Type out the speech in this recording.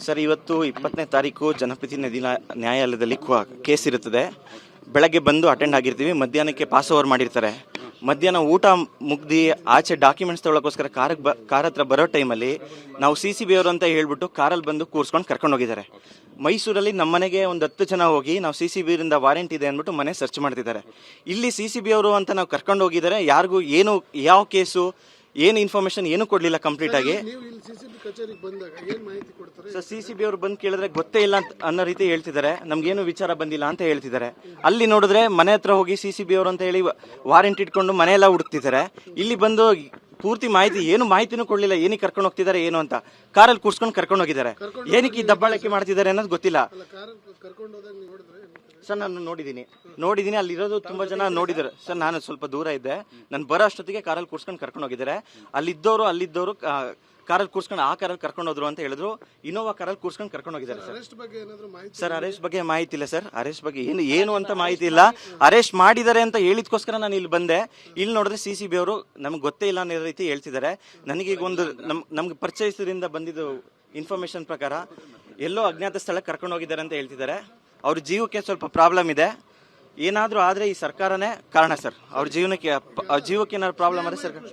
Sir, ಇವತ್ತು 20ನೇ ತಾರೀಕು ಜನಪ್ರತಿನಿಧಿ ನ್ಯಾಯಾಲಯದಲ್ಲಿ ಕೇಸ್ ಇರುತ್ತದೆ. ಬೆಳಗ್ಗೆ ಬಂದು ಅಟೆಂಡ್ ಆಗಿರ್ತೀವಿ, ಮಧ್ಯಾಹ್ನಕ್ಕೆ ಪಾಸ್ ಓವರ್ ಮಾಡಿರ್ತಾರೆ. ಮಧ್ಯಾಹ್ನ ಊಟ ಮುಗ್ದು ಆಚೆ ಡಾಕ್ಯುಮೆಂಟ್ಸ್ ತಗೊಳ್ಳೋಕ್ಕೋಸ್ಕರ ಕಾರ್ ಹತ್ರ ಬರೋ ಟೈಮಲ್ಲಿ ನಾವು CCB ಅವರು ಅಂತ ಹೇಳ್ಬಿಟ್ಟು ಕಾರಲ್ಲಿ ಬಂದು ಕೂರಿಸ್ಕೊಂಡು ಕರ್ಕೊಂಡು ಹೋಗಿದ್ದಾರೆ. ಮೈಸೂರಲ್ಲಿ ನಮ್ಮ ಮನೆಗೆ ಒಂದು 10 ಜನ ಹೋಗಿ ನಾವು CCB ರಿಂದ ವಾರೆಂಟ್ ಇದೆ ಅಂದ್ಬಿಟ್ಟು ಮನೆ ಸರ್ಚ್ ಮಾಡ್ತಿದ್ದಾರೆ. ಇಲ್ಲಿ CCB ಅವರು ಅಂತ ನಾವು ಕರ್ಕೊಂಡು ಹೋಗಿದ್ದಾರೆ. ಯಾರಿಗೂ ಏನು ಯಾವ ಕೇಸು ಏನು ಇನ್ಫಾರ್ಮೇಶನ್ ಏನು ಕೊಡ್ಲಿಲ್ಲ ಕಂಪ್ಲೀಟ್ ಆಗಿ. ಸರ್, CCB ಅವರು ಬಂದು ಕೇಳಿದ್ರೆ ಗೊತ್ತೇ ಇಲ್ಲ ಅನ್ನೋ ರೀತಿ ಹೇಳ್ತಿದ್ದಾರೆ. ನಮ್ಗೇನು ವಿಚಾರ ಬಂದಿಲ್ಲ ಅಂತ ಹೇಳ್ತಿದ್ದಾರೆ. ಅಲ್ಲಿ ನೋಡಿದ್ರೆ ಮನೆ ಹತ್ರ ಹೋಗಿ CCB ಅವರು ಅಂತ ಹೇಳಿ ವಾರೆಂಟ್ ಇಟ್ಕೊಂಡು ಮನೆಯೆಲ್ಲ ಹುಡುಕ್ತಿದ್ದಾರೆ. ಇಲ್ಲಿ ಬಂದು ಪೂರ್ತಿ ಏನು ಮಾಹಿತಿನೂ ಕೊಡ್ಲಿಲ್ಲ. ಏನಕ್ಕೆ ಕರ್ಕೊಂಡು ಹೋಗ್ತಿದ್ದಾರೆ ಏನು ಅಂತ ಕಾರಲ್ಲಿ ಕೂರ್ಸ್ಕೊಂಡು ಕರ್ಕೊಂಡು ಹೋಗಿದ್ದಾರೆ. ಏನಕ್ಕೆ ಈ ದಬ್ಬಾಳಿಕೆ ಮಾಡ್ತಿದ್ದಾರೆ ಅನ್ನೋದು ಗೊತ್ತಿಲ್ಲ. ಸರ್, ನಾನು ನೋಡಿದ್ದೀನಿ ಅಲ್ಲಿರೋದು ತುಂಬಾ ಜನ ನೋಡಿದ್ದಾರೆ. ಸರ್, ನಾನು ಸ್ವಲ್ಪ ದೂರ ಇದ್ದೆ. ನಾನು ಬರೋ ಅಷ್ಟೊತ್ತಿಗೆ ಕಾರಲ್ಲಿ ಕೂರ್ಸ್ಕೊಂಡು ಕರ್ಕೊಂಡು ಹೋಗಿದ್ದಾರೆ. ಅಲ್ಲಿದ್ದವರು ಕಾರಲ್ಲಿ ಕೂರ್ಸ್ಕೊಂಡು ಆ ಕಾರಲ್ಲಿ ಕರ್ಕೊಂಡು ಹೋದ್ರು ಅಂತ ಹೇಳಿದ್ರು. ಇನೋವಾ ಕಾರಲ್ಲಿ ಕೂರ್ಸ್ಕೊಂಡು ಕರ್ಕೊಂಡು ಹೋಗಿದ್ದಾರೆ. ಸರ್, ಅರೆಸ್ಟ್ ಬಗ್ಗೆ ಮಾಹಿತಿ ಇಲ್ಲ ಸರ್. ಅರೆಸ್ಟ್ ಬಗ್ಗೆ ಏನು ಅಂತ ಮಾಹಿತಿ ಇಲ್ಲ. ಅರೆಸ್ಟ್ ಮಾಡಿದ್ದಾರೆ ಅಂತ ಹೇಳಿದ್ಕೋಸ್ಕರ ನಾನು ಇಲ್ಲಿ ಬಂದೆ. ಇಲ್ಲಿ ನೋಡಿದ್ರೆ CCB ಅವರು ನಮ್ಗೆ ಗೊತ್ತೇ ಇಲ್ಲ ಅನ್ನೋ ರೀತಿ ಹೇಳ್ತಿದ್ದಾರೆ. ನನಗೆ ಈಗ ಒಂದು ನಮ್ಗೆ ಪರಿಚಯದಿಂದ ಬಂದಿದ್ದು ಇನ್ಫಾರ್ಮೇಶನ್ ಪ್ರಕಾರ ಎಲ್ಲೋ ಅಜ್ಞಾತ ಸ್ಥಳಕ್ಕೆ ಕರ್ಕೊಂಡು ಹೋಗಿದ್ದಾರೆ ಅಂತ ಹೇಳ್ತಿದ್ದಾರೆ. ಅವ್ರ ಜೀವಕ್ಕೆ ಸ್ವಲ್ಪ ಪ್ರಾಬ್ಲಮ್ ಇದೆ. ಏನಾದರೂ ಆದರೆ ಈ ಸರ್ಕಾರನೇ ಕಾರಣ ಸರ್. ಅವ್ರ ಜೀವಕ್ಕೆ ಏನಾದ್ರು ಪ್ರಾಬ್ಲಮ್ ಆದರೆ ಸರ್ಕಾರ